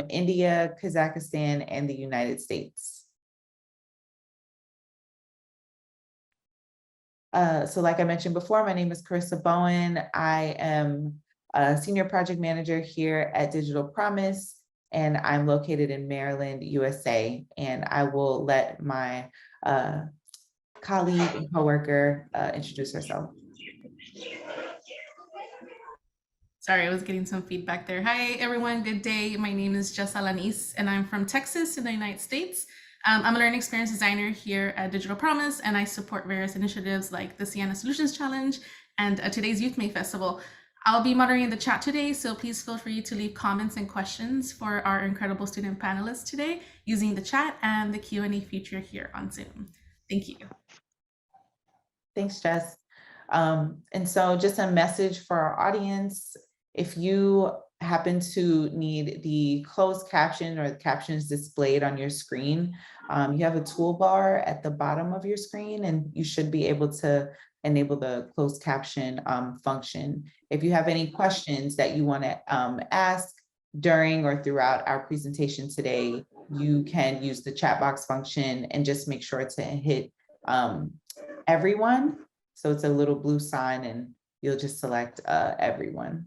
India, Kazakhstan, and the United States. So like I mentioned before, my name is Carissa Bowen. I am a senior project manager here at Digital Promise, and I'm located in Maryland, USA. And I will let my colleague and coworker introduce herself. Sorry, I was getting some feedback there. Hi, everyone. Good day. My name is Jessa Lanis, and I'm from Texas in the United States. I'm a learning experience designer here at Digital Promise, and I support various initiatives like the Ciena Solutions Challenge and today's YouthMADE Festival. I'll be moderating the chat today, so please feel free to leave comments and questions for our incredible student panelists today using the chat and the Q&A feature here on Zoom. Thank you. Thanks, Jess. And so just a message for our audience. If you happen to need the closed caption or the captions displayed on your screen, you have a toolbar at the bottom of your screen, and you should be able to enable the closed caption function. If you have any questions that you want to ask during or throughout our presentation today, you can use the chat box function and just make sure to hit everyone. So it's a little blue sign, and you'll just select everyone.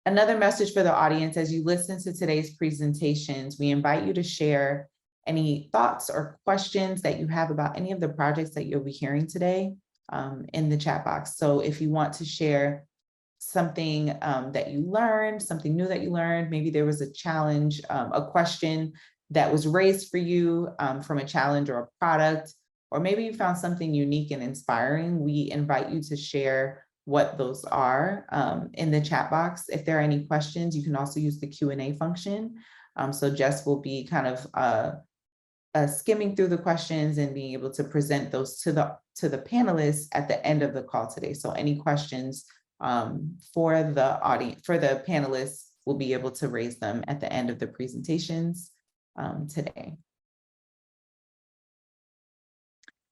Another message for the audience: as you listen to today's presentations, we invite you to share any thoughts or questions that you have about any of the projects that you'll be hearing today in the chat box. So if you want to share something that you learned, something new that you learned, maybe there was a challenge, a question that was raised for you from a challenge or a product, or maybe you found something unique and inspiring, we invite you to share what those are in the chat box. If there are any questions, you can also use the Q&A function. So Jess will be kind of skimming through the questions and being able to present those to the panelists at the end of the call today. So any questions for the audience, for the panelists, we'll be able to raise them at the end of the presentations today.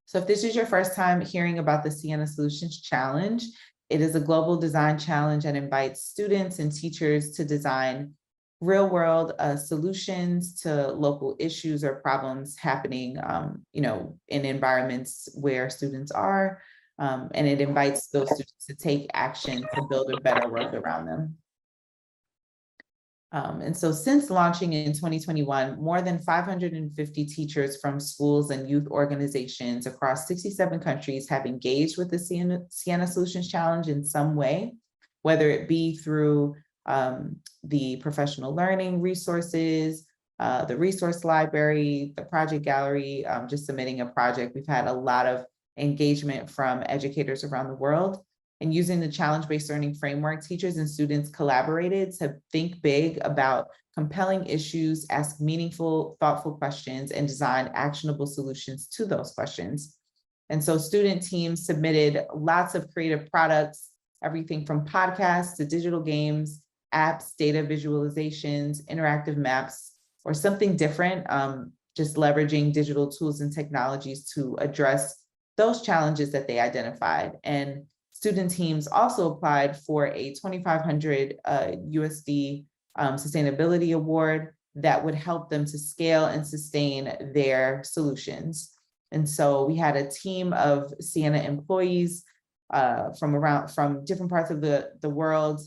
So if this is your first time hearing about the Ciena Solutions Challenge, it is a global design challenge that invites students and teachers to design real-world solutions to local issues or problems happening, in environments where students are, and it invites those students to take action to build a better world around them. And so since launching in 2021, more than 550 teachers from schools and youth organizations across 67 countries have engaged with the Ciena Solutions Challenge in some way, whether it be through the professional learning resources, the resource library, the project gallery, just submitting a project. We've had a lot of engagement from educators around the world. And using the challenge-based learning framework, teachers and students collaborated to think big about compelling issues, ask meaningful, thoughtful questions, and design actionable solutions to those questions. And so student teams submitted lots of creative products, everything from podcasts to digital games, apps, data visualizations, interactive maps, or something different, just leveraging digital tools and technologies to address those challenges that they identified. And student teams also applied for a 2,500 USD sustainability award that would help them to scale and sustain their solutions. And so we had a team of Ciena employees from different parts of the world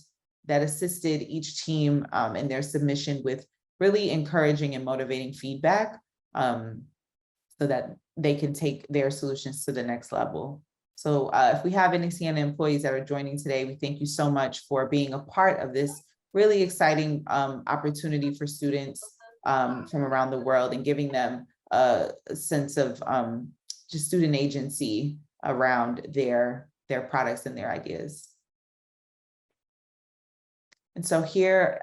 that assisted each team in their submission with really encouraging and motivating feedback so that they can take their solutions to the next level. So if we have any Ciena employees that are joining today, we thank you so much for being a part of this really exciting opportunity for students from around the world and giving them a sense of just student agency around their products and their ideas. And so here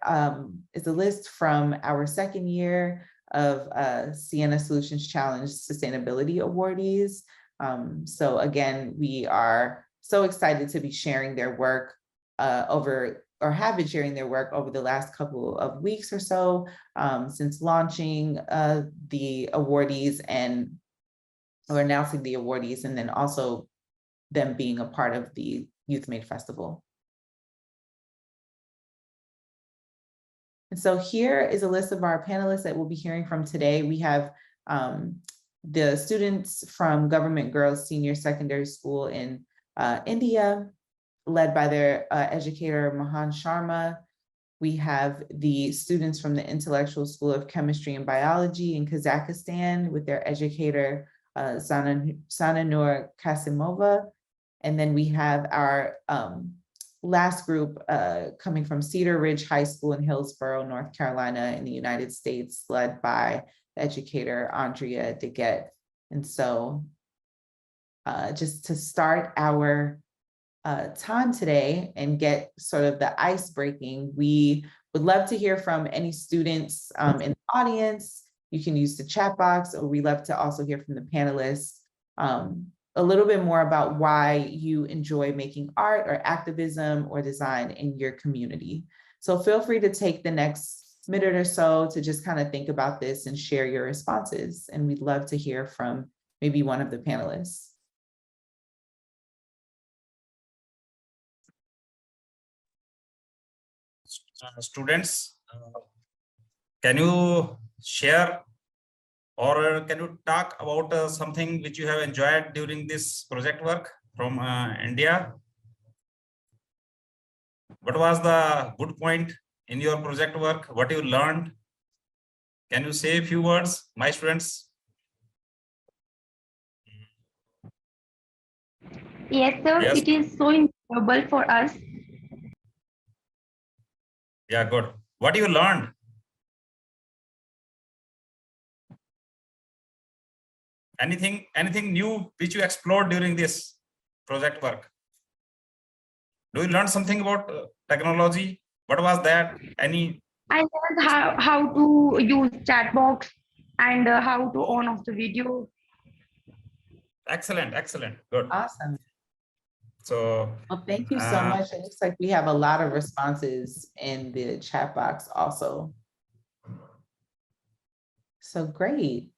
is a list from our second year of Ciena Solutions Challenge Sustainability Awardees. So again, we are so excited to be sharing their work have been sharing their work over the last couple of weeks or so since launching the awardees or announcing the awardees, and then also them being a part of the YouthMADE Festival. And so here is a list of our panelists that we'll be hearing from today. We have the students from Government Girls Senior Secondary School in India, led by their educator, Mahan Sharma. We have the students from the Intellectual School of Chemistry and Biology in Kazakhstan with their educator, Sananur Kasimova. And then we have our last group coming from Cedar Ridge High School in Hillsborough, North Carolina in the United States, led by the educator, Andrea DeGette. And so just to start our time today and get sort of the ice breaking, we would love to hear from any students in the audience. You can use the chat box, or we love to also hear from the panelists a little bit more about why you enjoy making art or activism or design in your community. So feel free to take the next minute or so to just kind of think about this and share your responses. And we'd love to hear from maybe one of the panelists. Students, can you share or can you talk about something which you have enjoyed during this project work from India? What was the good point in your project work? What you learned? Can you say a few words, my students? Yes, sir. Yes. It is so enjoyable for us. Yeah, good. What you learned? Anything new which you explored during this project work? Do you learn something about technology? What was that? I learned how to use chat box and how to on off the video. Excellent, excellent, good. Awesome. So, well, thank you so much. It looks like we have a lot of responses in the chat box also. So great.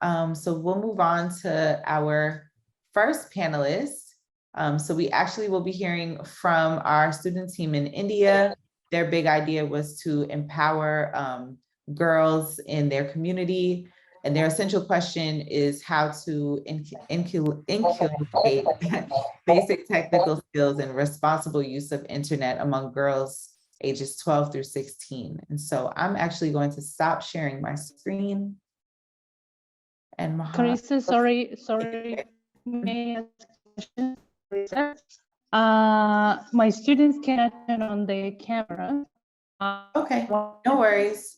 So we'll move on to our first panelist. So we actually will be hearing from our student team in India. Their big idea was to empower girls in their community. And their essential question is how to inculcate basic technical skills and responsible use of internet among girls ages 12 through 16. And so I'm actually going to stop sharing my screen. And Carissa, sorry. May I ask a question? My students cannot turn on their camera. Okay, no worries.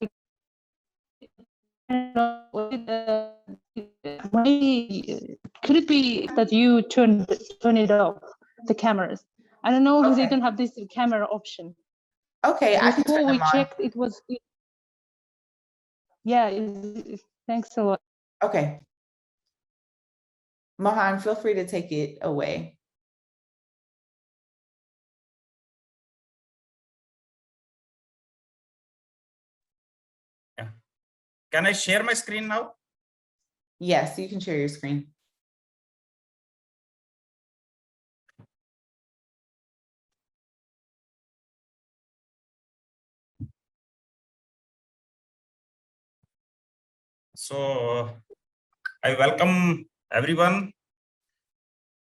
Could it be that you turn it off, the cameras? I don't know if they don't have this camera option. Okay, I can turn Before we them on. checked, it was, yeah, thanks a lot. Okay. Mohan, feel free to take it away. yeah. Can I share my screen now? Yes, you can share your screen. So I welcome everyone,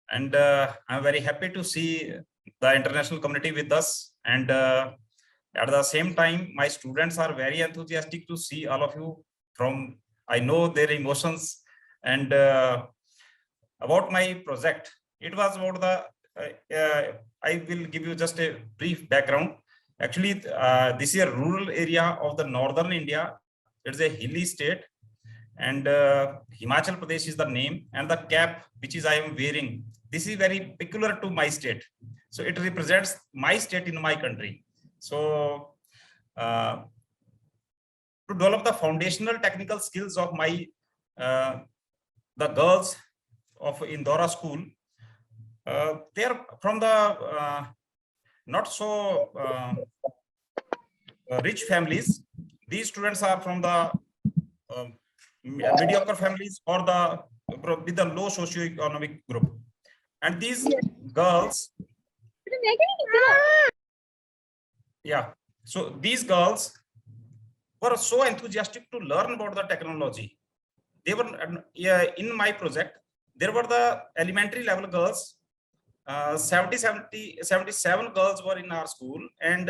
and I'm very happy to see the international community with us. And at the same time, my students are very enthusiastic to see all of you. I know their emotions. And about my project, it was about I will give you just a brief background. Actually, this is a rural area of the northern India. It's a hilly state. And Himachal Pradesh is the name, and the cap which I am wearing, this is very peculiar to my state. So it represents my state in my country. So to develop the foundational technical skills of my the girls of Indora school, they are from the not so rich families. These students are from the mediocre families or with the low socioeconomic group. And these girls, yeah, so these girls were so enthusiastic to learn about the technology. They were in my project. There were the elementary level girls. 77 girls were in our school, and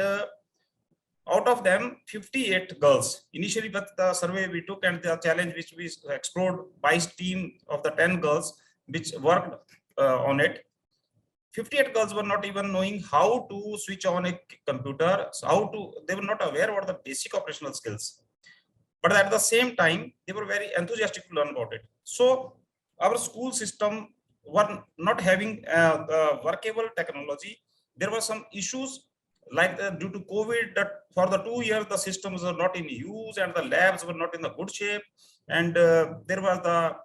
out of them 58 girls. Initially, but the survey we took and the challenge which we explored by team of the 10 girls which worked on it. 58 girls were not even knowing how to switch on a computer, so they were not aware about the basic operational skills. But at the same time, they were very enthusiastic to learn about it. So our school system were not having workable technology. There were some issues like due to COVID, that for the 2 years the systems were not in use and the labs were not in the good shape, and there was the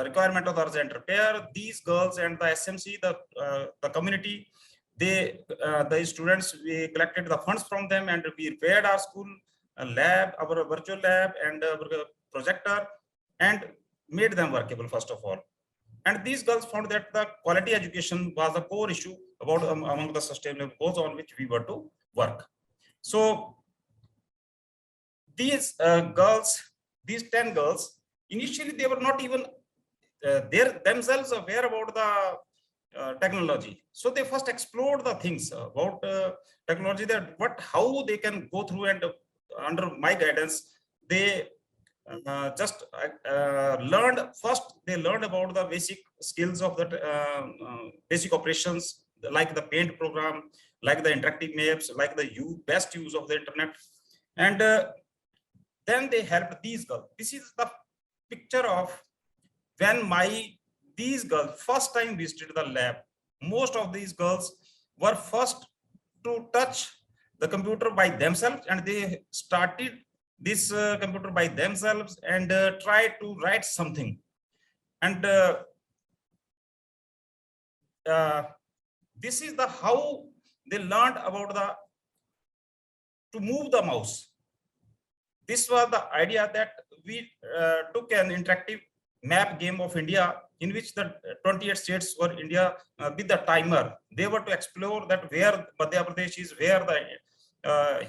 requirement of the urgent repair. These girls and the SMC, the community, the students, we collected the funds from them and we repaired our school lab, our virtual lab and our projector, and made them workable first of all. And these girls found that the quality education was a core issue about among the sustainable goals on which we were to work. So these girls, these 10 girls, initially they were not even themselves aware about the technology. So they first explored the things about technology, that how they can go through, and under my guidance, they just learned first. They learned about the basic skills of the basic operations, like the paint program, like the interactive maps, like the best use of the internet, and then they helped these girls. This is the picture of when these girls first time visited the lab. Most of these girls were first to touch the computer by themselves, and they started this computer by themselves and tried to write something. And this is the how they learned about to move the mouse. This was the idea that we took an interactive map game of India, in which the 28 states were India with the timer. They were to explore that where Madhya Pradesh is, where the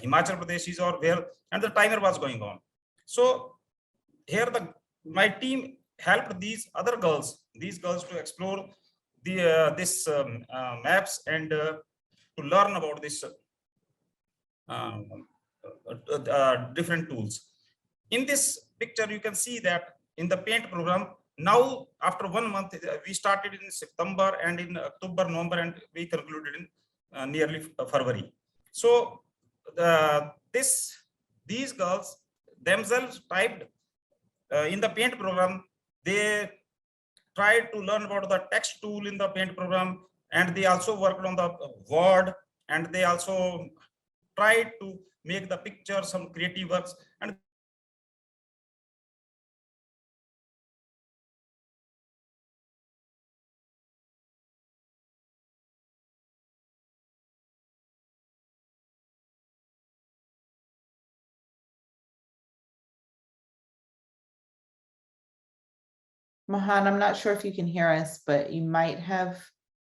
Himachal Pradesh is, or where, and the timer was going on. So here my team helped these other girls, to explore this maps and to learn about this different tools. In this picture, you can see that in the paint program, now after 1 month, we started in September, and in October, November, and we concluded in nearly February. So these girls themselves typed in the paint program. They tried to learn about the text tool in the paint program, and they also worked on the word, and they also tried to make the picture, some creative works. And Mahan, I'm not sure if you can hear us, but you might have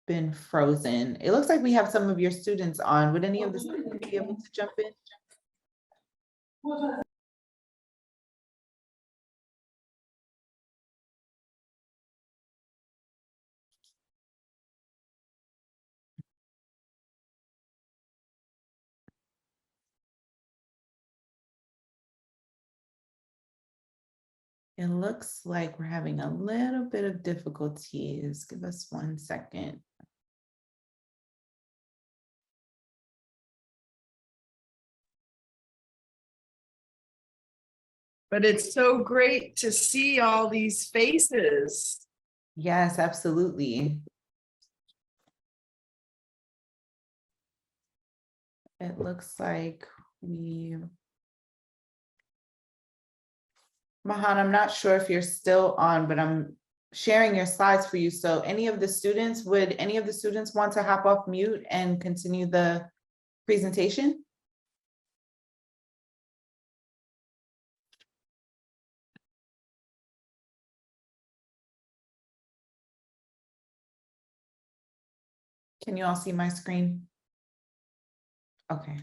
been frozen. It looks like we have some of your students on. Would any of the students be able to jump in? It looks like we're having a little bit of difficulties. Give us 1 second. But it's so great to see all these faces. Yes, absolutely. It looks like Mahan, I'm not sure if you're still on, but I'm sharing your slides for you. So would any of the students want to hop off mute and continue the presentation? Can you all see my screen? Okay.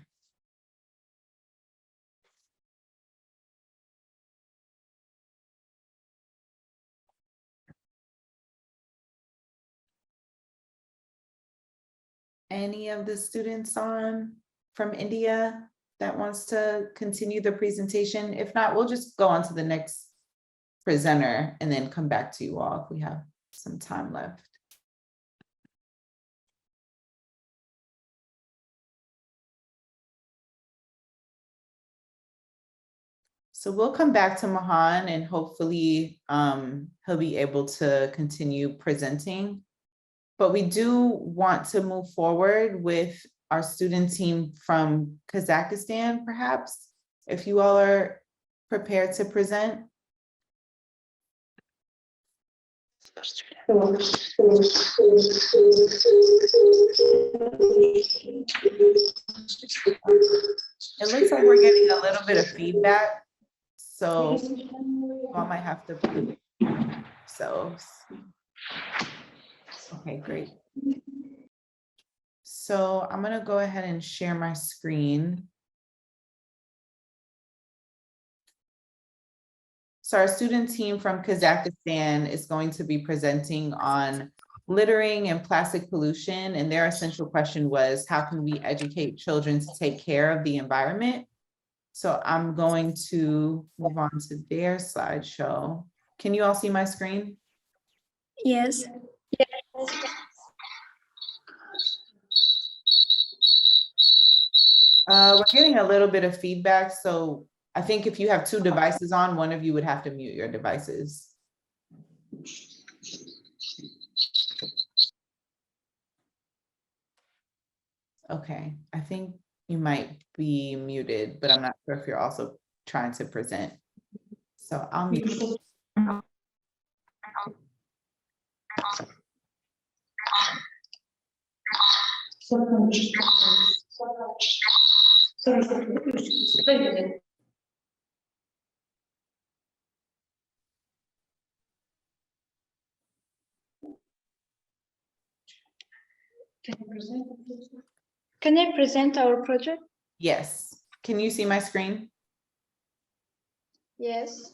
any of the students on from India that wants to continue the presentation? If not, we'll just go on to the next presenter and then come back to you all if we have some time left. So we'll come back to Mahan and hopefully he'll be able to continue presenting. But we do want to move forward with our student team from Kazakhstan, perhaps, if you all are prepared to present. It looks like we're getting a little bit of feedback, so I might have to ourselves. Okay, great. So I'm gonna go ahead and share my screen. So our student team from Kazakhstan is going to be presenting on littering and plastic pollution, and their essential question was, how can we educate children to take care of the environment? So I'm going to move on to their slideshow. Can you all see my screen? Yes. We're getting a little bit of feedback, so I think if you have two devices on, one of you would have to mute your devices. Okay, I think you might be muted, but I'm not sure if you're also trying to present. So I'll mute. Can I present our project? Yes. Can you see my screen? Yes.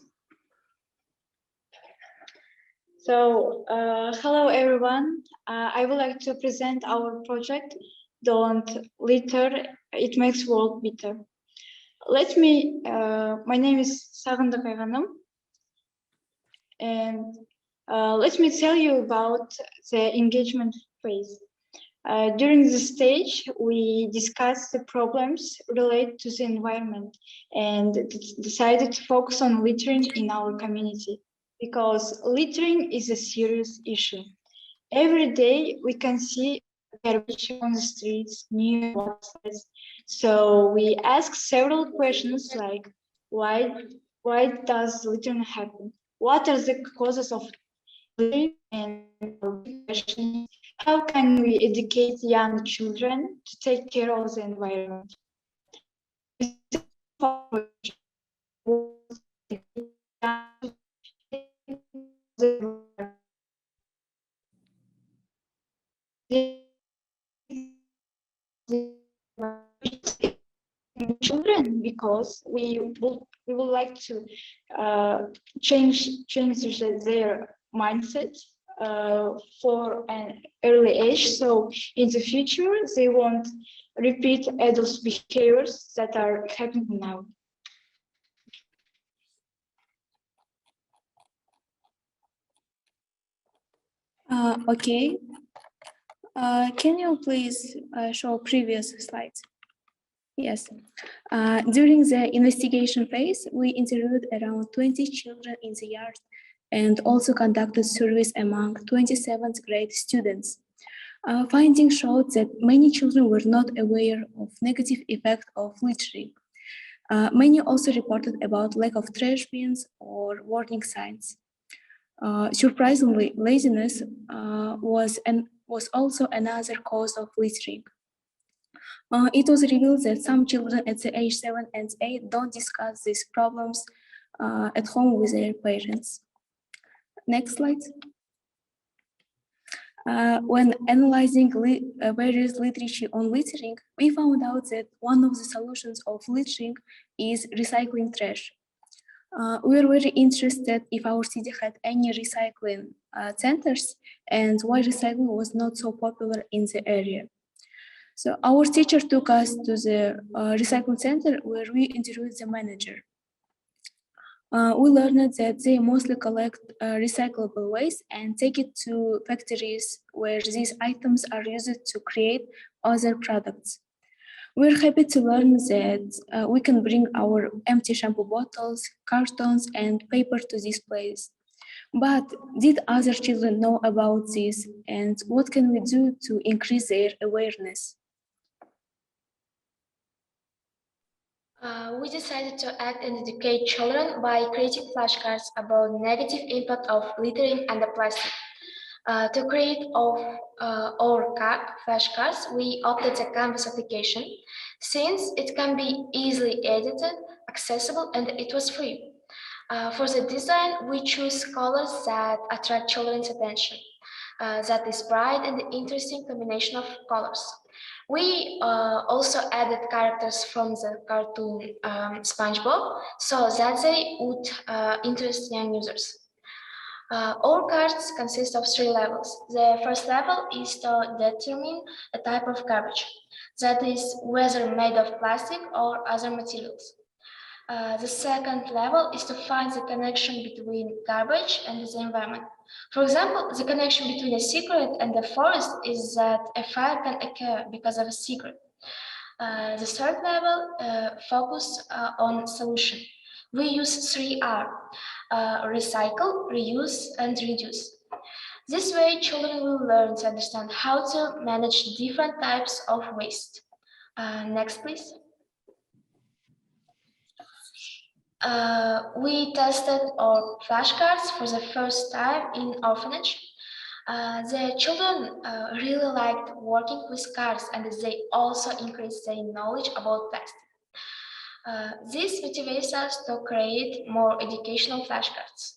So, hello everyone. I would like to present our project, Don't Litter, It Makes World Better. My name is Sağındık Ayhanım, and let me tell you about the engagement phase. During this stage, we discussed the problems related to the environment and decided to focus on littering in our community because littering is a serious issue. Every day we can see garbage on the streets, near boxes. So we asked several questions like, why does littering happen? What are the causes of littering? And how can we educate young children to take care of the environment? Children, because we would like to change their mindset for an early age, so in the future they won't repeat adult behaviors that are happening now. Okay. Can you please show previous slides? Yes. During the investigation phase, we interviewed around 20 children in the yard and also conducted surveys among 27th grade students. Findings showed that many children were not aware of negative effect of littering. Many also reported about lack of trash bins or warning signs. Surprisingly, laziness was also another cause of littering. It was revealed that some children at the age 7 and 8 don't discuss these problems at home with their parents. Next slide. When analyzing various literature on littering, we found out that one of the solutions of littering is recycling trash. We were very interested if our city had any recycling centers and why recycling was not so popular in the area. So our teacher took us to the recycle center where we interviewed the manager. We learned that they mostly collect recyclable waste and take it to factories where these items are used to create other products. We're happy to learn that we can bring our empty shampoo bottles, cartons, and paper to this place. But did other children know about this, and what can we do to increase their awareness? We decided to act and educate children by creating flashcards about negative impact of littering and the plastic. To create our flashcards, we opted the Canvas application since it can be easily edited, accessible, and it was free. For the design, we choose colors that attract children's attention. That is bright and interesting combination of colors. We also added characters from the cartoon SpongeBob so that they would interest young users. Our cards consist of 3 levels. The first level is to determine a type of garbage, that is whether made of plastic or other materials. The second level is to find the connection between garbage and the environment. For example, the connection between a cigarette and the forest is that a fire can occur because of a cigarette. The third level focuses on solution. We use 3R, recycle, reuse, and reduce. This way, children will learn to understand how to manage different types of waste. Next, please. We tested our flashcards for the first time in orphanage. The children really liked working with cards, and they also increased their knowledge about plastic. This motivates us to create more educational flashcards.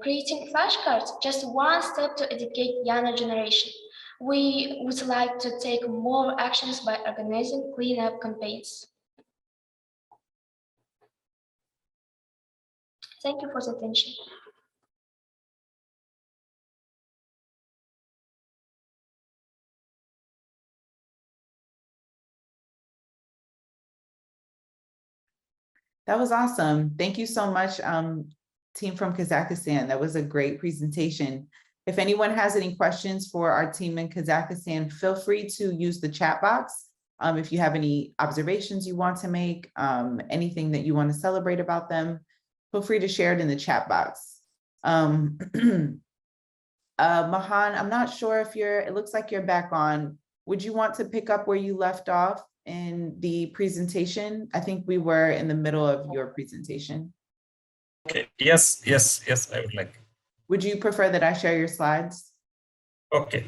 Creating flashcards just one step to educate younger generation. We would like to take more actions by organizing cleanup campaigns. Thank you for the attention. That was awesome. Thank you so much, team from Kazakhstan. That was a great presentation. If anyone has any questions for our team in Kazakhstan, feel free to use the chat box. If you have any observations you want to make, anything that you want to celebrate about them, feel free to share it in the chat box. Mahan, I'm not sure if it looks like you're back on. Would you want to pick up where you left off in the presentation? I think we were in the middle of your presentation. Okay. Yes, I would like. Would you prefer that I share your slides? Okay,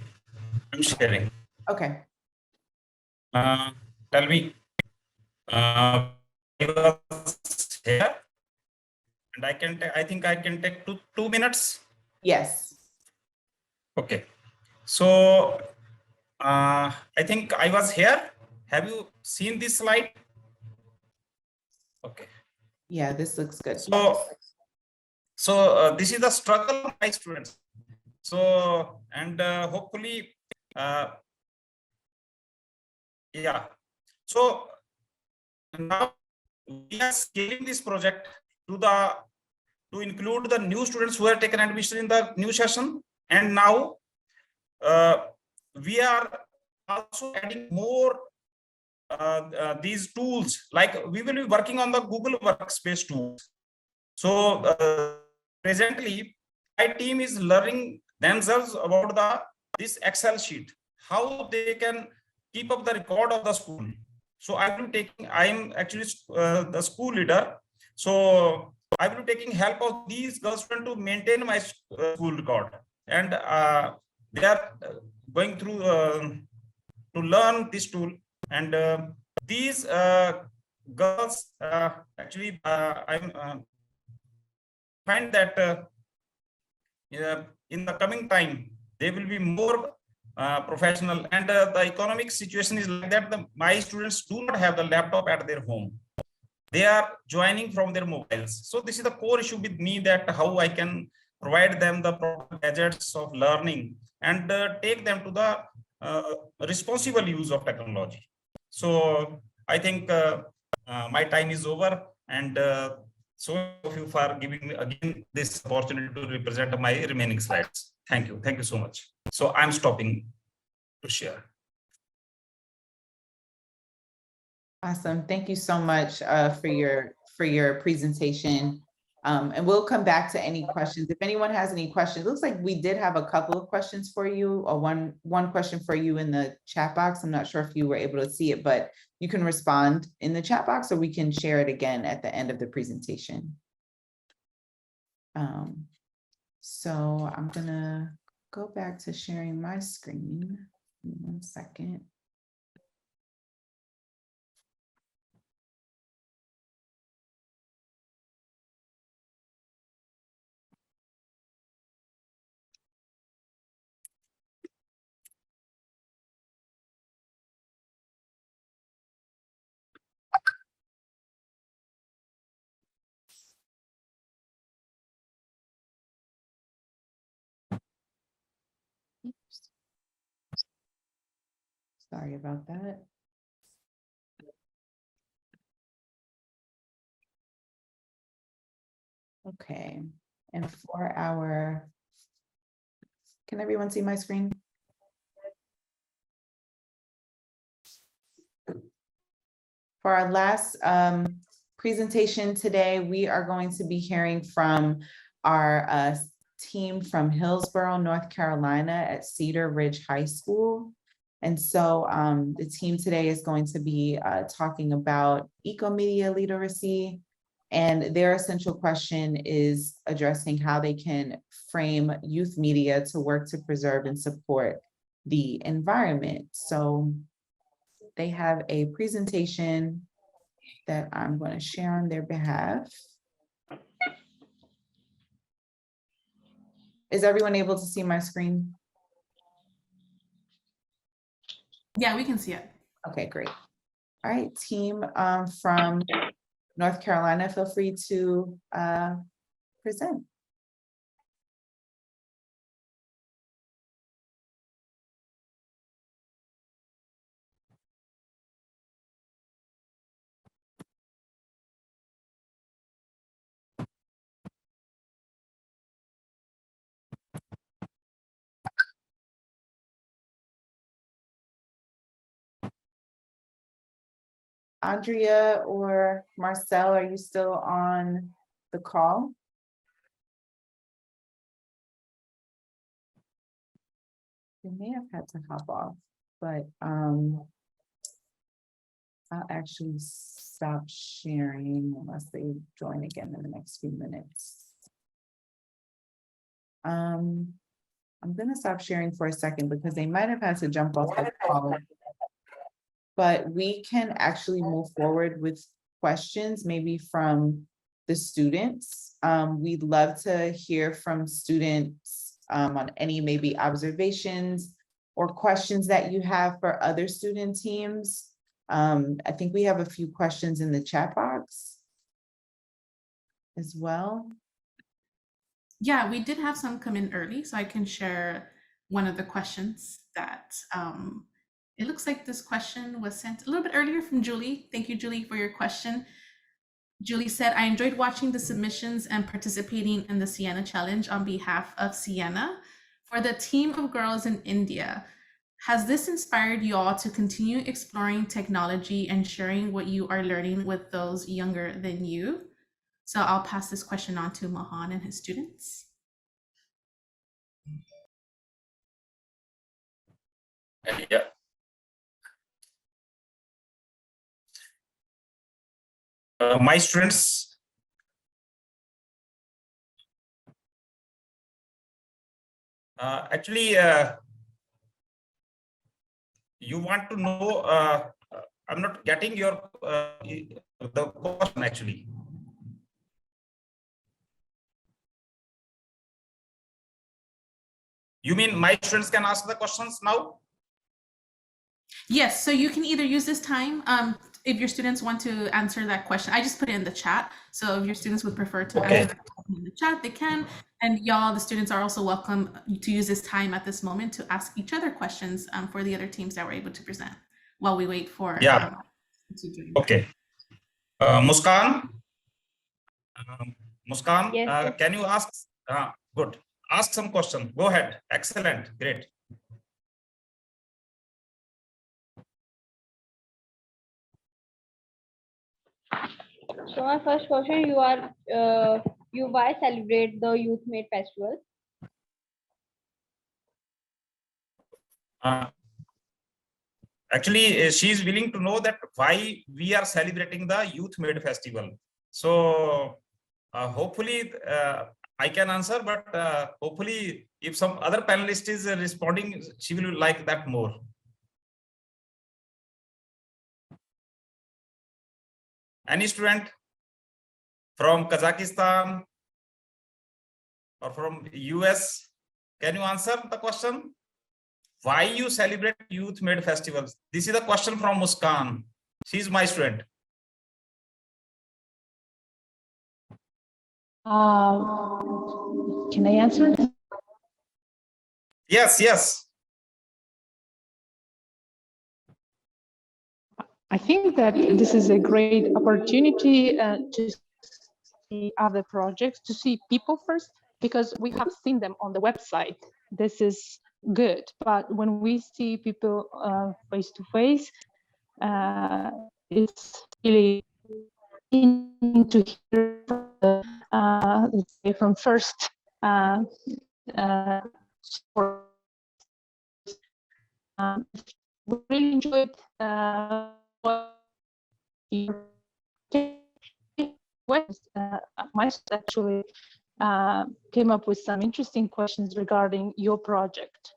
I'm sharing. Okay. Tell me. I was here, and I think I can take two minutes. Yes. Okay. So I think I was here. Have you seen this slide? Okay. Yeah, this looks good. So this is the struggle of my students. So, and hopefully, yeah. So now we are scaling this project to include the new students who have taken admission in the new session. And now we are also adding more these tools, like we will be working on the Google Workspace tools. So presently, my team is learning themselves about this Excel sheet, how they can keep up the record of the school. So I am actually the school leader. So I will be taking help of these girls to maintain my school record. And they are going through to learn this tool. And these girls actually I find that in the coming time they will be more professional, and the economic situation is like that. My students do not have the laptop at their home. They are joining from their mobiles. So this is the core issue with me, that how I can provide them the proper gadgets of learning and take them to the responsible use of technology. So I think my time is over, and so thank you for giving me again this opportunity to represent my remaining slides. Thank you. Thank you so much. So I'm stopping to share. Awesome. Thank you so much for your presentation. And we'll come back to any questions. If anyone has any questions, it looks like we did have a couple of questions for you, or one question for you in the chat box. I'm not sure if you were able to see it, but you can respond in the chat box, or we can share it again at the end of the presentation. So I'm gonna go back to sharing my screen. 1 second. Oops. Sorry about that. Okay, and for our, can everyone see my screen? For our last presentation today, we are going to be hearing from our team from Hillsborough, North Carolina at Cedar Ridge High School. And so the team today is going to be talking about eco-media literacy, and their essential question is addressing how they can frame youth media to work to preserve and support the environment. So they have a presentation that I'm going to share on their behalf. Is everyone able to see my screen? Yeah, we can see it. Okay, great. All right, team from North Carolina, feel free to present. Andrea or Marcel, are you still on the call? They may have had to hop off, but I'll actually stop sharing unless they join again in the next few minutes. I'm gonna stop sharing for a second because they might have had to jump off the call. But we can actually move forward with questions, maybe from the students. We'd love to hear from students on any maybe observations or questions that you have for other student teams. I think we have a few questions in the chat box as well. Yeah, we did have some come in early, so I can share one of the questions that it looks like this question was sent a little bit earlier from Julie. Thank you, Julie, for your question. Julie said, I enjoyed watching the submissions and participating in the Ciena challenge on behalf of Ciena. For the team of girls in India, has this inspired you all to continue exploring technology and sharing what you are learning with those younger than you? So I'll pass this question on to Mohan and his students. Yeah. My students, actually, you want to know, I'm not getting your the question actually. You mean my students can ask the questions now? Yes, so you can either use this time if your students want to answer that question, I just put it in the chat. So if your students would prefer to Okay. answer that question in the chat, they can. And y'all, the students are also welcome to use this time at this moment to ask each other questions for the other teams that were able to present while we wait for. Yeah. Okay. Muskan. Muskan, Yes, yes. can you ask? Good. Ask some question. Go ahead. Excellent. Great. So my first question, you why celebrate the YouthMADE festival? Actually, she is willing to know that why we are celebrating the YouthMADE festival. So hopefully I can answer, but hopefully if some other panelist is responding, she will like that more. Any student from Kazakhstan or from US, can you answer the question? Why you celebrate YouthMADE festivals? This is a question from Muskan. She is my student. Can I answer? Yes, yes. I think that this is a great opportunity to see other projects, to see people first, because we have seen them on the website. This is good, but when we see people face to face, it's really interesting to hear let's say from first we really enjoyed what you myself actually came up with some interesting questions regarding your project.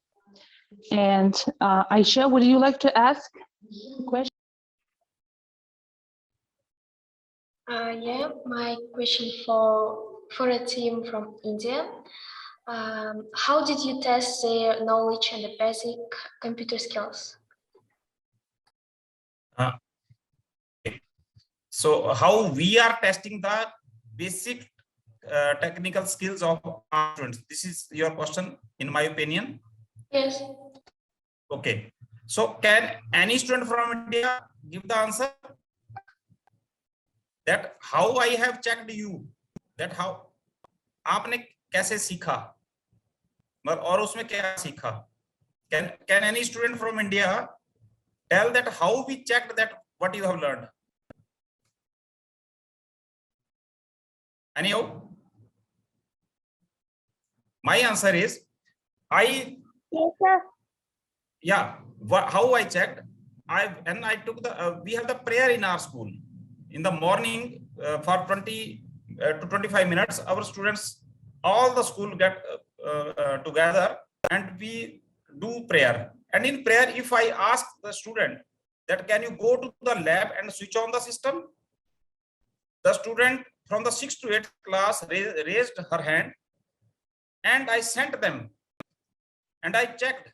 And Aisha, would you like to ask a question? Yeah, my question for a team from India. How did you test their knowledge and the basic computer skills? So how we are testing the basic technical skills of our students? This is your question, in my opinion. Yes. Okay. So can any student from India give the answer? That how I have checked you, that how आपने कैसे सीखा और उसमें क्या सीखा? Can any student from India tell that how we checked that what you have learned? Anyhow, my answer is I. Yes, sir. Yeah, how I checked. I took the we have the prayer in our school in the morning for 20 to 25 minutes. Our students, all the school get together and we do prayer. And in prayer, if I ask the student that can you go to the lab and switch on the system, the student from the 6th to 8th class raised her hand, and I sent them, and I checked,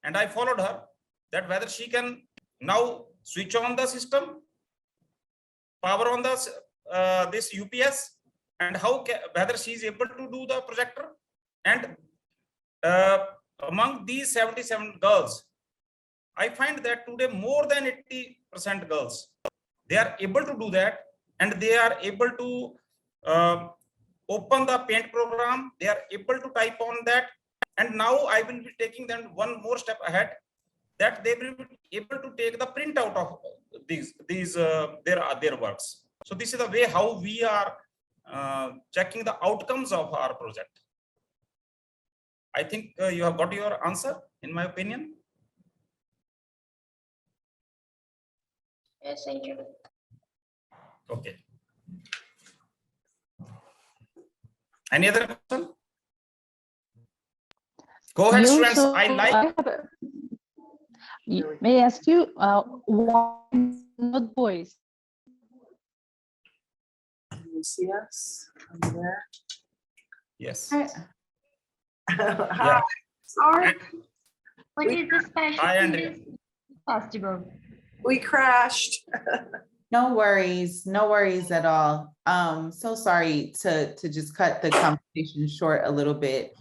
and I followed her that whether she can now switch on the system, power on the this UPS, and whether she is able to do the projector. And among these 77 girls, I find that today more than 80% girls, they are able to do that, and they are able to open the paint program. They are able to type on that. And now I will be taking them one more step ahead, that they will be able to take the printout of their works. So this is the way how we are checking the outcomes of our project. I think you have got your answer, in my opinion. Yes, thank you. Okay. Any other question? Go ahead, students. May I ask you why not boys? Yes. There. Yes. Or what is the special Hi, in Andrea. this festival? We crashed. No worries, no worries at all. So sorry to just cut the conversation short a little bit.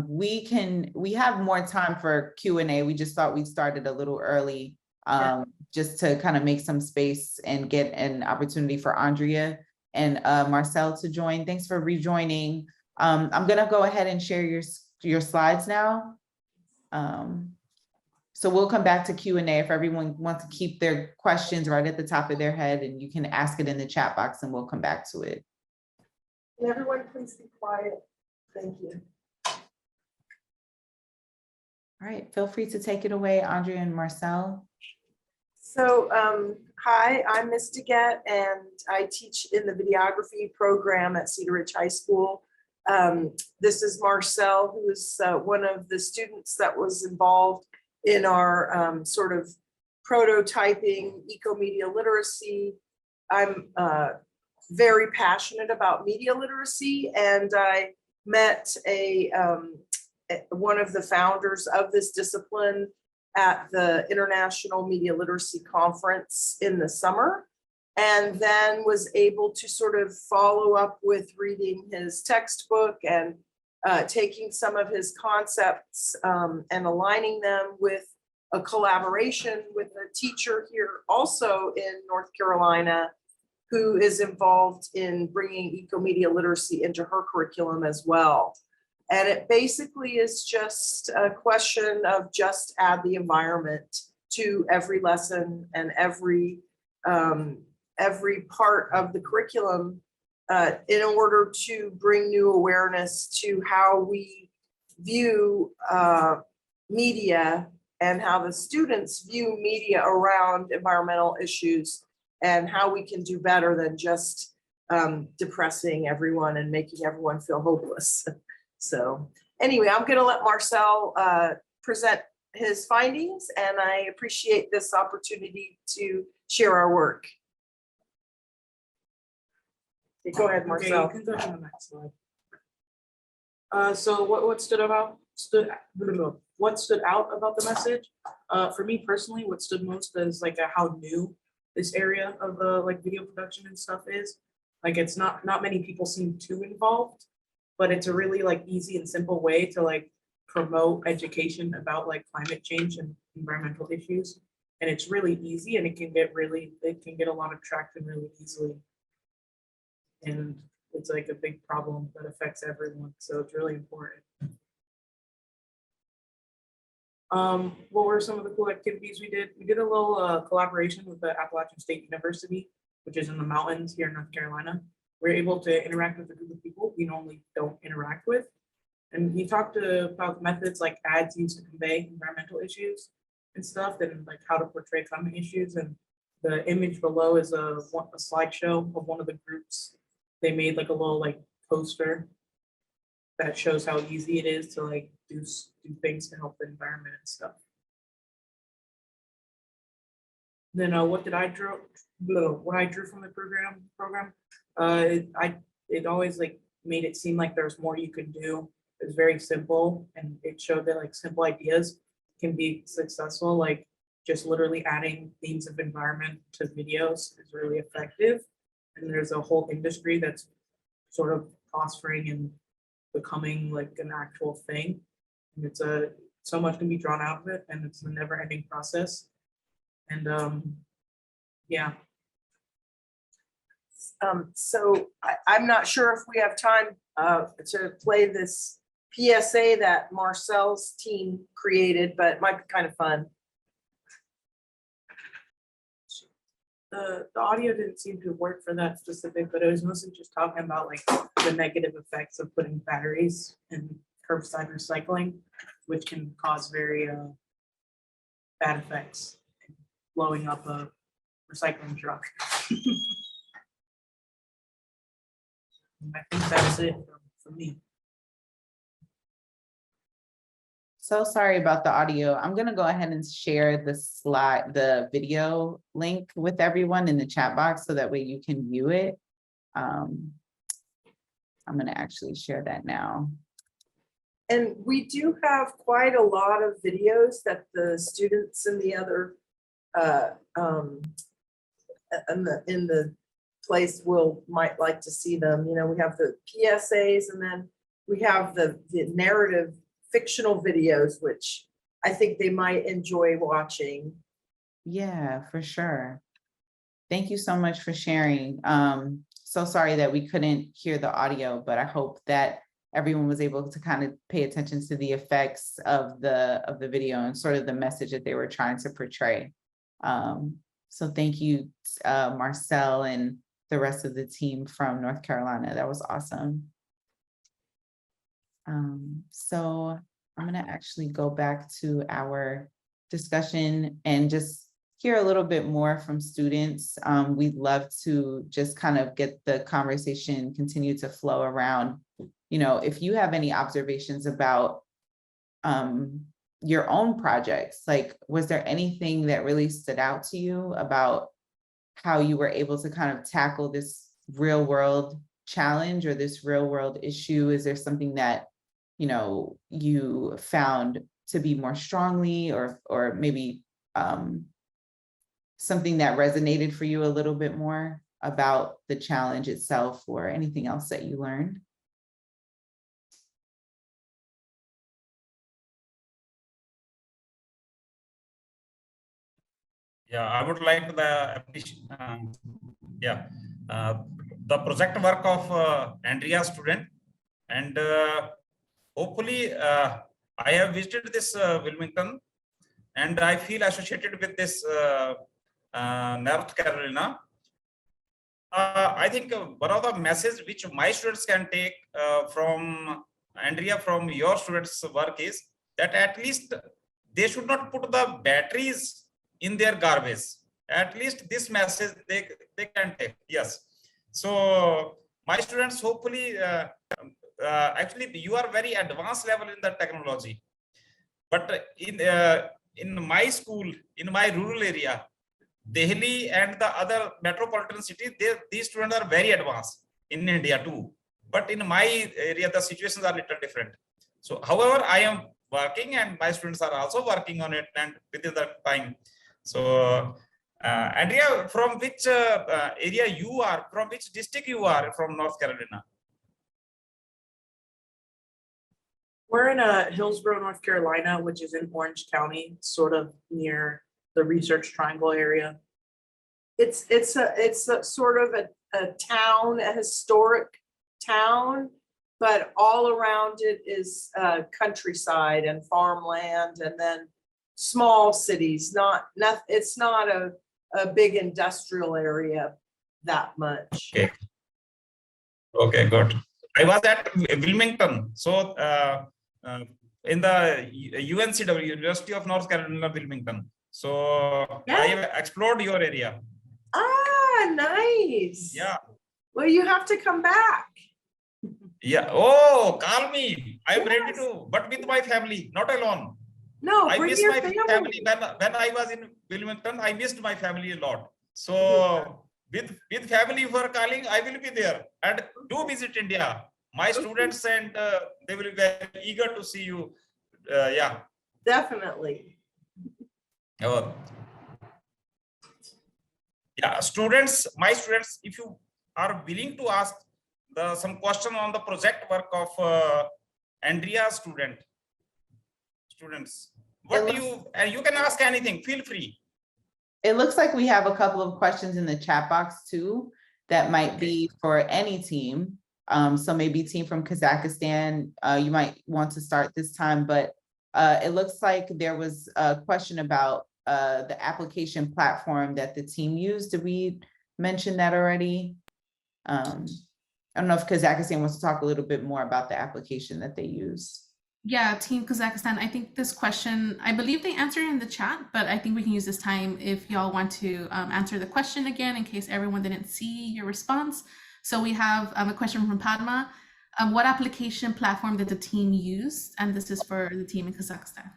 We have more time for Q&A. We just thought we started a little early, just to kind of make some space and get an opportunity for Andrea and Marcel to join. Thanks for rejoining. I'm gonna go ahead and share your slides now. So we'll come back to Q&A if everyone wants to keep their questions right at the top of their head, and you can ask it in the chat box and we'll come back to it. Can everyone please be quiet? Thank you. All right, feel free to take it away, Andrea and Marcel. So, hi, I'm Miss DeGette, and I teach in the videography program at Cedar Ridge High School. This is Marcel, who is one of the students that was involved in our sort of prototyping eco-media literacy. I'm very passionate about media literacy, and I met one of the founders of this discipline at the International Media Literacy Conference in the summer, and then was able to sort of follow up with reading his textbook and taking some of his concepts and aligning them with a collaboration with a teacher here also in North Carolina who is involved in bringing eco-media literacy into her curriculum as well. And it basically is just a question of just add the environment to every lesson and every part of the curriculum in order to bring new awareness to how we view media and how the students view media around environmental issues and how we can do better than just depressing everyone and making everyone feel hopeless. So anyway, I'm going to let Marcel present his findings, and I appreciate this opportunity to share our work. Okay, go ahead, Marcel. Okay, you can go to the next slide. So what stood out about the message? For me personally, what stood most is like how new this area of like video production and stuff is. Like it's not many people seem too involved, but it's a really like easy and simple way to like promote education about like climate change and environmental issues. And it's really easy, and it can get a lot of traction really easily. And it's like a big problem that affects everyone. So it's really important. What were some of the cool activities we did? We did a little collaboration with the Appalachian State University, which is in the mountains here in North Carolina. We're able to interact with a group of people we normally don't interact with. And he talked about methods like ads used to convey environmental issues and stuff, and like how to portray climate issues. And the image below is a slideshow of one of the groups. They made like a little like poster that shows how easy it is to like do things to help the environment and stuff. Then what I drew from the program, it always like made it seem like there's more you could do. It was very simple, and it showed that like simple ideas can be successful. Like just literally adding themes of environment to videos is really effective. And there's a whole industry that's sort of prospering and becoming like an actual thing. And it's so much can be drawn out of it, and it's a never-ending process. And yeah. So I'm not sure if we have time to play this PSA that Marcel's team created, but it might be kind of fun. The audio didn't seem to work for that specific, but it was mostly just talking about like the negative effects of putting batteries in curbside recycling, which can cause very bad effects, blowing up a recycling truck. I think that's it for me. So sorry about the audio. I'm going to go ahead and share the video link with everyone in the chat box so that way you can view it. I'm going to actually share that now. And we do have quite a lot of videos that the students in the other in the place we'll might like to see them. You know, we have the PSAs, and then we have the narrative fictional videos, which I think they might enjoy watching. Yeah, for sure. Thank you so much for sharing. So sorry that we couldn't hear the audio, but I hope that everyone was able to kind of pay attention to the effects of the video and sort of the message that they were trying to portray. So thank you, Marcel and the rest of the team from North Carolina. That was awesome. So I'm gonna actually go back to our discussion and just hear a little bit more from students. We'd love to just kind of get the conversation continue to flow around. You know, if you have any observations about your own projects, like, was there anything that really stood out to you about how you were able to kind of tackle this real world challenge or this real world issue? Is there something that, you know, you found to be more strongly, or maybe something that resonated for you a little bit more about the challenge itself, or anything else that you learned? Yeah, I would like the project work of Andrea student, and hopefully I have visited this Wilmington, and I feel associated with this North Carolina. I think one of the messages which my students can take from Andrea, from your students' work, is that at least they should not put the batteries in their garbage. At least this message they can take. Yes. So my students, hopefully, actually you are very advanced level in the technology, but in my school, in my rural area, Delhi and the other metropolitan cities, these students are very advanced in India too. But in my area, the situations are a little different. So, however, I am working, and my students are also working on it, and within that time. So, Andrea, from which area you are? From which district you are? From North Carolina? We're in Hillsborough, North Carolina, which is in Orange County, sort of near the Research Triangle area. It's a sort of a town, a historic town, but all around it is countryside and farmland, and then small cities. It's not a big industrial area that much. Okay. Okay, good. I was at Wilmington, so in the UNCW, University of North Carolina, Wilmington. So Yeah. I have explored your area. Ah, nice. Yeah. Well, you have to come back. Yeah. Oh, call me. I'm ready Yes. to, but with my family, not alone. No, I bring miss your my family. family. When I was in Wilmington, I missed my family a lot. So with family for calling, I will be there. And do visit India. My students, and they will be very eager to see you. Yeah. Definitely. Oh. Yeah, students, my students, if you are willing to ask some question on the project work of Andrea students, what do you, and you can ask anything, feel free. It looks like we have a couple of questions in the chat box too, that might be for any team. So maybe team from Kazakhstan, you might want to start this time, but it looks like there was a question about the application platform that the team used. Did we mention that already? I don't know if Kazakhstan wants to talk a little bit more about the application that they use. Yeah, Team Kazakhstan, I think this question, I believe they answered in the chat, but I think we can use this time if y'all want to answer the question again in case everyone didn't see your response. So we have a question from Padma. What application platform did the team use? And this is for the team in Kazakhstan.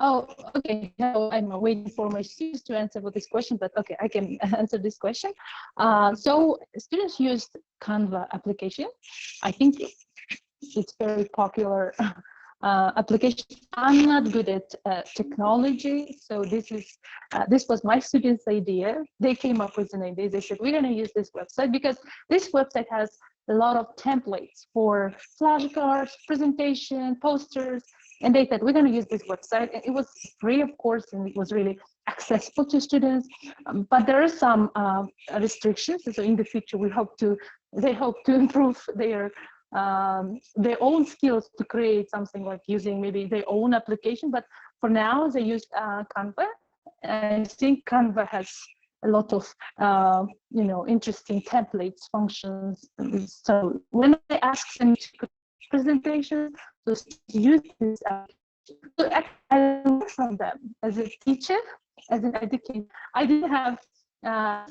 Oh, okay. No, I'm waiting for my students to answer for this question, but okay, I can answer this question. So students used Canva application. I think it's very popular application. I'm not good at technology, so this was my students' idea. They came up with an idea. They said, we're going to use this website because this website has a lot of templates for flashcards, presentation, posters, and they said, we're going to use this website. And it was free, of course, and it was really accessible to students. But there are some restrictions. So in the future, they hope to improve their own skills to create something like using maybe their own application. But for now, they use Canva. I think Canva has a lot of interesting templates, functions. So when I ask them to presentation, to use this, I learned from them as a teacher, as an educator. I didn't have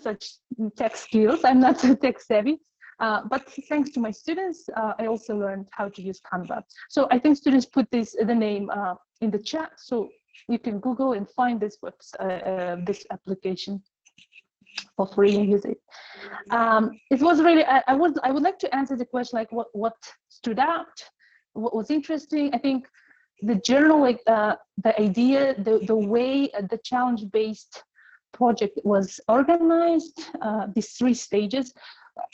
such tech skills. I'm not so tech savvy. But thanks to my students, I also learned how to use Canva. So I think students put the name in the chat, so you can Google and find this this application for free and use it. It was really, I would like to answer the question like what stood out, what was interesting. I think the journal, like the idea, the way the challenge-based project was organized, these 3 stages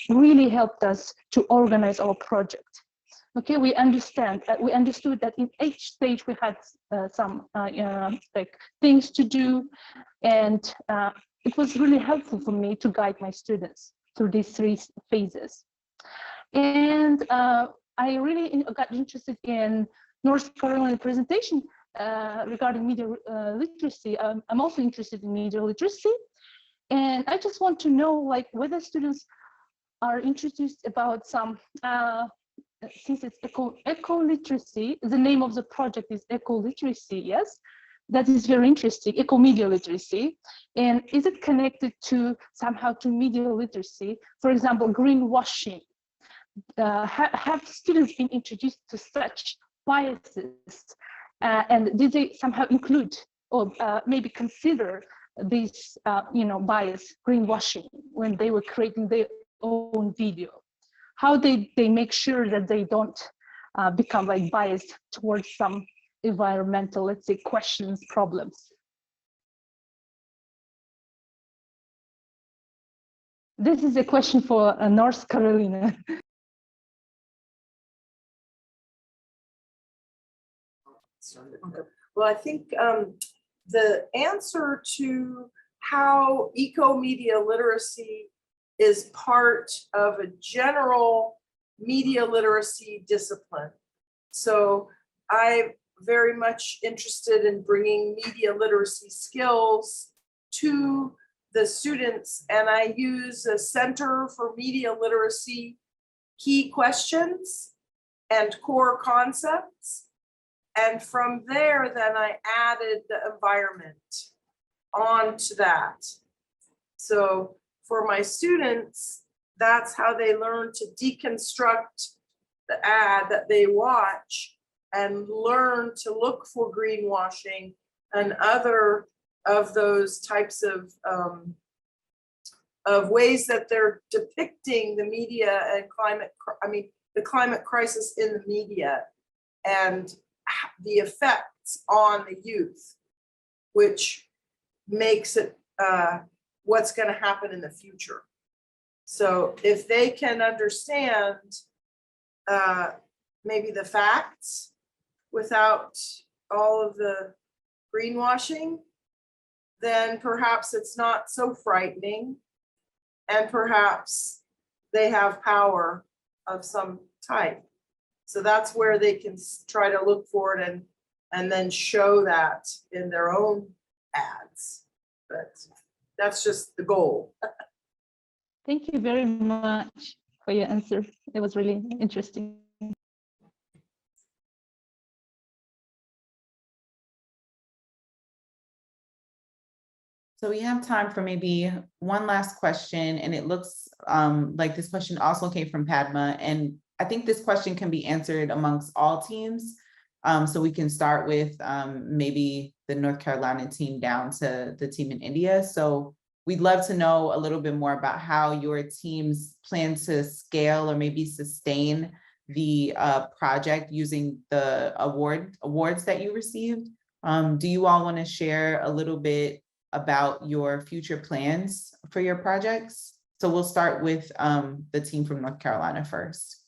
really helped us to organize our project. Okay, we understood that in each stage we had some like things to do, and it was really helpful for me to guide my students through these 3 phases. And I really got interested in North Carolina presentation regarding media literacy. I'm also interested in media literacy, and I just want to know like whether students are introduced about some, since it's eco literacy, the name of the project is eco literacy, yes? That is very interesting, eco media literacy. And is it connected to somehow to media literacy? For example, greenwashing. Have students been introduced to such biases? And did they somehow include or maybe consider this, bias, greenwashing, when they were creating their own video? How they make sure that they don't become like biased towards some environmental, let's say, questions, problems? This is a question for North Carolina. Okay. Well, I think the answer to how eco-media literacy is part of a general media literacy discipline. So I'm very much interested in bringing media literacy skills to the students, and I use a Center for Media Literacy key questions and core concepts. And from there, then I added the environment onto that. So for my students, that's how they learn to deconstruct the ad that they watch and learn to look for greenwashing and other of those types of ways that they're depicting the media and the climate crisis in the media and the effects on the youth, which makes it what's going to happen in the future. So if they can understand maybe the facts without all of the greenwashing, then perhaps it's not so frightening, and perhaps they have power of some type. So that's where they can try to look for it and then show that in their own ads. But that's just the goal. Thank you very much for your answer. It was really interesting. So we have time for maybe one last question, and it looks like this question also came from Padma, and I think this question can be answered amongst all teams. So we can start with maybe the North Carolina team down to the team in India. So we'd love to know a little bit more about how your teams plan to scale or maybe sustain the project using the awards that you received. Do you all want to share a little bit about your future plans for your projects? So we'll start with the team from North Carolina first.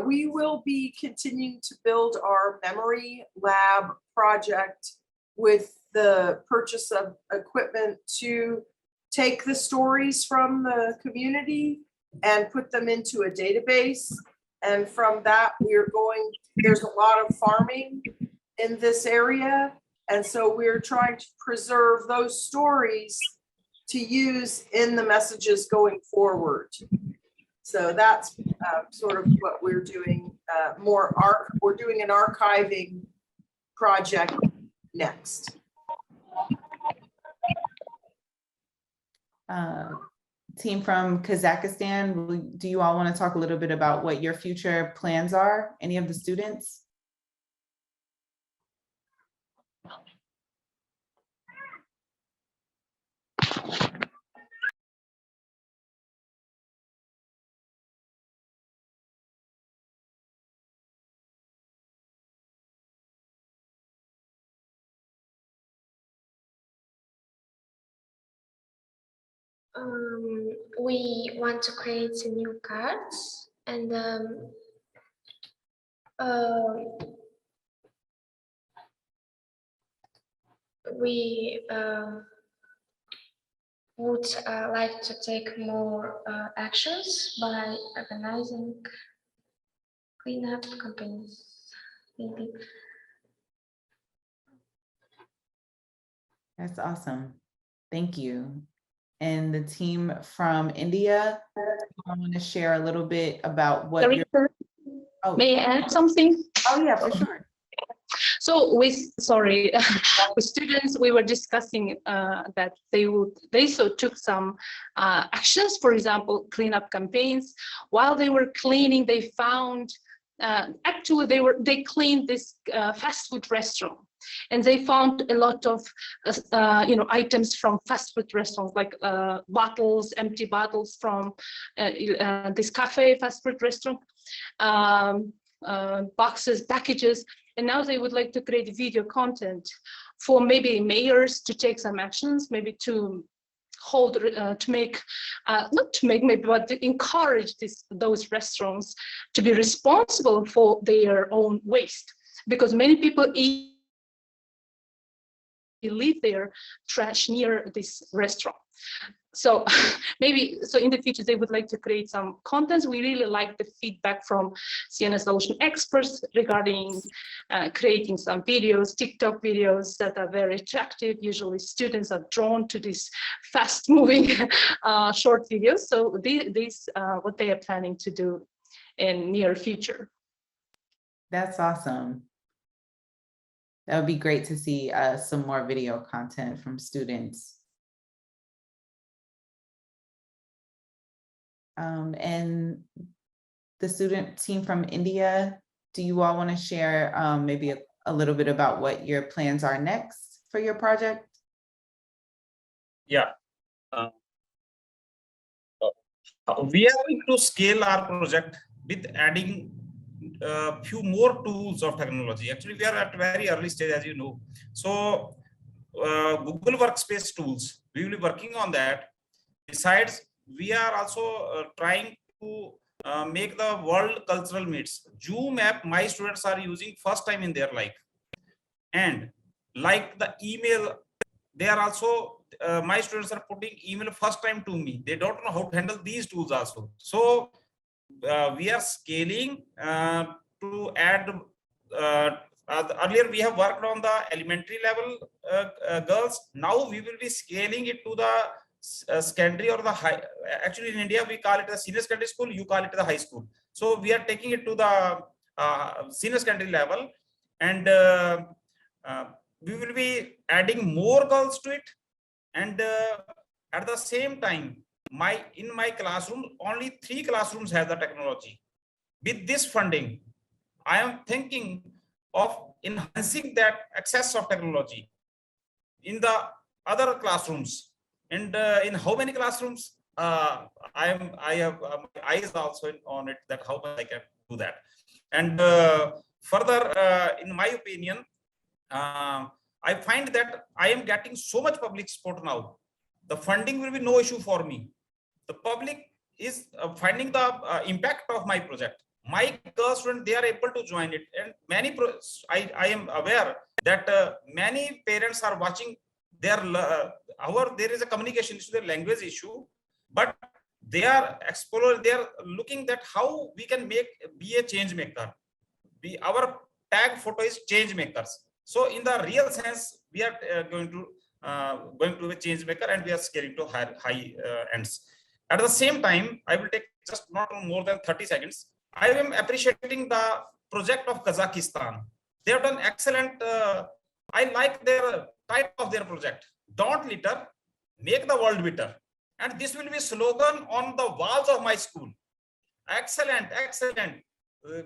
We will be continuing to build our memory lab project with the purchase of equipment to take the stories from the community and put them into a database. And from that, there's a lot of farming in this area. And so we're trying to preserve those stories to use in the messages going forward. So that's sort of what we're doing. We're doing an archiving project next. Team from Kazakhstan, do you all want to talk a little bit about what your future plans are? Any of the students? We want to create new cards, and we would like to take more actions by organizing cleanup campaigns, maybe. That's awesome. Thank you. And the team from India, I want to share a little bit about what you're... Oh. May I add something? Oh yeah, for sure. So with students, we were discussing that they took some actions, for example, cleanup campaigns. While they were cleaning, they found actually they cleaned this fast food restaurant. And they found a lot of, items from fast food restaurants, like bottles, empty bottles from this cafe fast food restaurant, boxes, packages. And now they would like to create video content for maybe mayors to take some actions, maybe to hold, to make, not to make maybe, but to encourage those restaurants to be responsible for their own waste, because many people leave their trash near this restaurant. So maybe, so in the future, they would like to create some contents. We really like the feedback from Ciena solution experts regarding creating some videos, TikTok videos that are very attractive. Usually students are drawn to these fast moving short videos. So these what they are planning to do in near future. That's awesome. That would be great to see some more video content from students. And the student team from India, do you all want to share maybe a little bit about what your plans are next for your project? Yeah. We are going to scale our project with adding a few more tools of technology. Actually, we are at a very early stage, as you know. So Google Workspace tools, we will be working on that. Besides, we are also trying to make the world cultural meets. Zoom app, my students are using first time in their life. And like the email, they are also, my students are putting email first time to me. They don't know how to handle these tools also. So we are scaling to add, earlier we have worked on the elementary level girls. Now we will be scaling it to the secondary or the high. Actually in India, we call it the senior secondary school, you call it the high school. So we are taking it to the senior secondary level, and we will be adding more girls to it. And at the same time, in my classroom, only 3 classrooms have the technology. With this funding, I am thinking of enhancing that access of technology in the other classrooms. And in how many classrooms? I have my eyes also on it, that how much I can do that. And further, in my opinion, I find that I am getting so much public support now. The funding will be no issue for me. The public is finding the impact of my project. My girl students, they are able to join it, and many I am aware that many parents are watching their there is a communication issue, their language issue, but they are exploring, they are looking at how we can be a change maker. Our tag photo is change makers. So in the real sense, we are going to a change maker, and we are scaling to high ends. At the same time, I will take just not more than 30 seconds. I am appreciating the project of Kazakhstan. They have done excellent. I like their title of their project. Don't litter, make the world better. And this will be a slogan on the walls of my school. Excellent, excellent.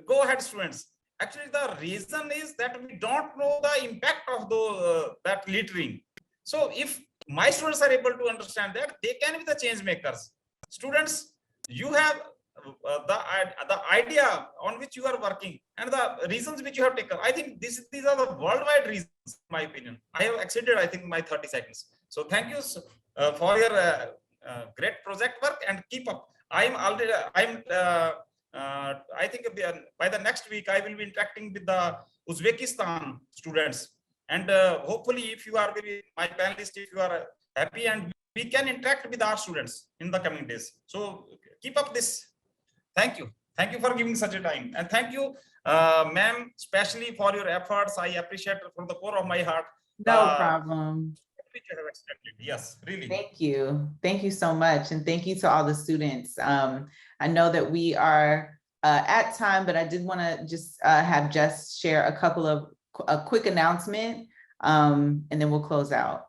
Go ahead, students. Actually, the reason is that we don't know the impact of that littering. So if my students are able to understand that, they can be the change makers. Students, you have the idea on which you are working and the reasons which you have taken. I think these are the worldwide reasons, in my opinion. I have exceeded, I think, my 30 seconds. So thank you for your great project work, and keep up. I think by the next week, I will be interacting with the Uzbekistan students. And hopefully, if you are maybe my panelists, if you are happy, and we can interact with our students in the coming days. So keep up this. Thank you. Thank you for giving such a time. And thank you, ma'am, especially for your efforts. I appreciate it from the core of my heart. No problem. Which you have extended. Yes, really. Thank you. Thank you so much. And thank you to all the students. I know that we are at time, but I did want to just have Jess share a quick announcement, and then we'll close out.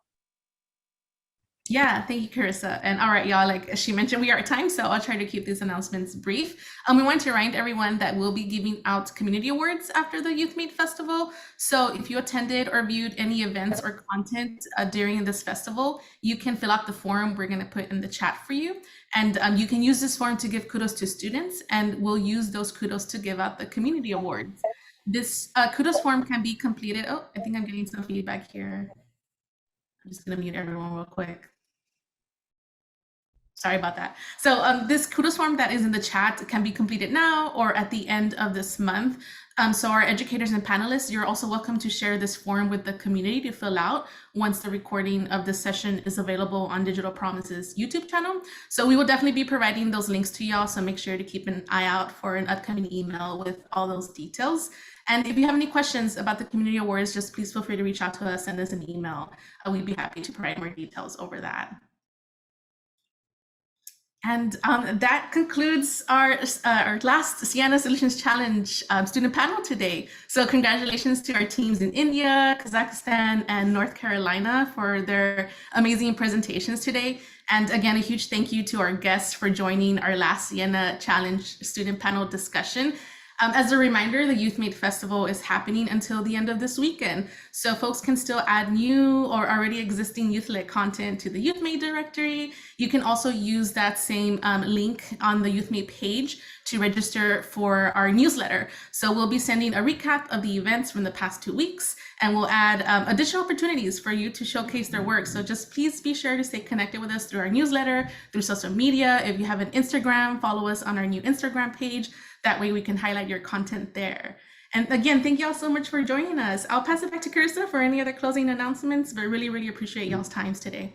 Yeah, thank you, Carissa. And all right, y'all, like as she mentioned, we are at time, so I'll try to keep these announcements brief. We want to remind everyone that we'll be giving out community awards after the YouthMADE Festival. So if you attended or viewed any events or content during this festival, you can fill out the form we're going to put in the chat for you. And you can use this form to give kudos to students, and we'll use those kudos to give out the community awards. This kudos form can be completed. Oh, I think I'm getting some feedback here. I'm just going to mute everyone real quick. Sorry about that. So this kudos form that is in the chat can be completed now or at the end of this month. So our educators and panelists, you're also welcome to share this form with the community to fill out once the recording of this session is available on Digital Promise's YouTube channel. So we will definitely be providing those links to y'all. So make sure to keep an eye out for an upcoming email with all those details. And if you have any questions about the community awards, just please feel free to reach out to us, send us an email. We'd be happy to provide more details over that. And that concludes our last Ciena Solutions Challenge student panel today. So congratulations to our teams in India, Kazakhstan, and North Carolina for their amazing presentations today. And again, a huge thank you to our guests for joining our last Ciena Challenge student panel discussion. As a reminder, the YouthMADE Festival is happening until the end of this weekend. So folks can still add new or already existing youth-led content to the YouthMADE directory. You can also use that same link on the YouthMADE page to register for our newsletter. So we'll be sending a recap of the events from the past 2 weeks, and we'll add additional opportunities for you to showcase their work. So just please be sure to stay connected with us through our newsletter, through social media. If you have an Instagram, follow us on our new Instagram page. That way we can highlight your content there. And again, thank you all so much for joining us. I'll pass it back to Carissa for any other closing announcements, but really, really appreciate y'all's times today.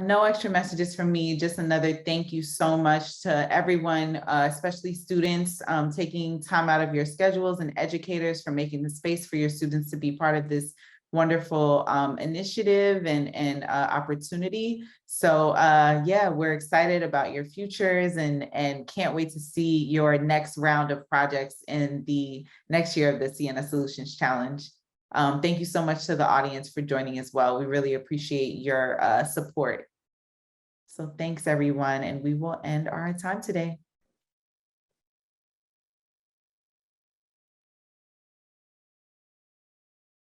No extra messages from me, just another thank you so much to everyone, especially students, taking time out of your schedules, and educators for making the space for your students to be part of this wonderful initiative and opportunity. So yeah, we're excited about your futures and can't wait to see your next round of projects in the next year of the Ciena Solutions Challenge. Thank you so much to the audience for joining as well. We really appreciate your support. So thanks everyone, and we will end our time today.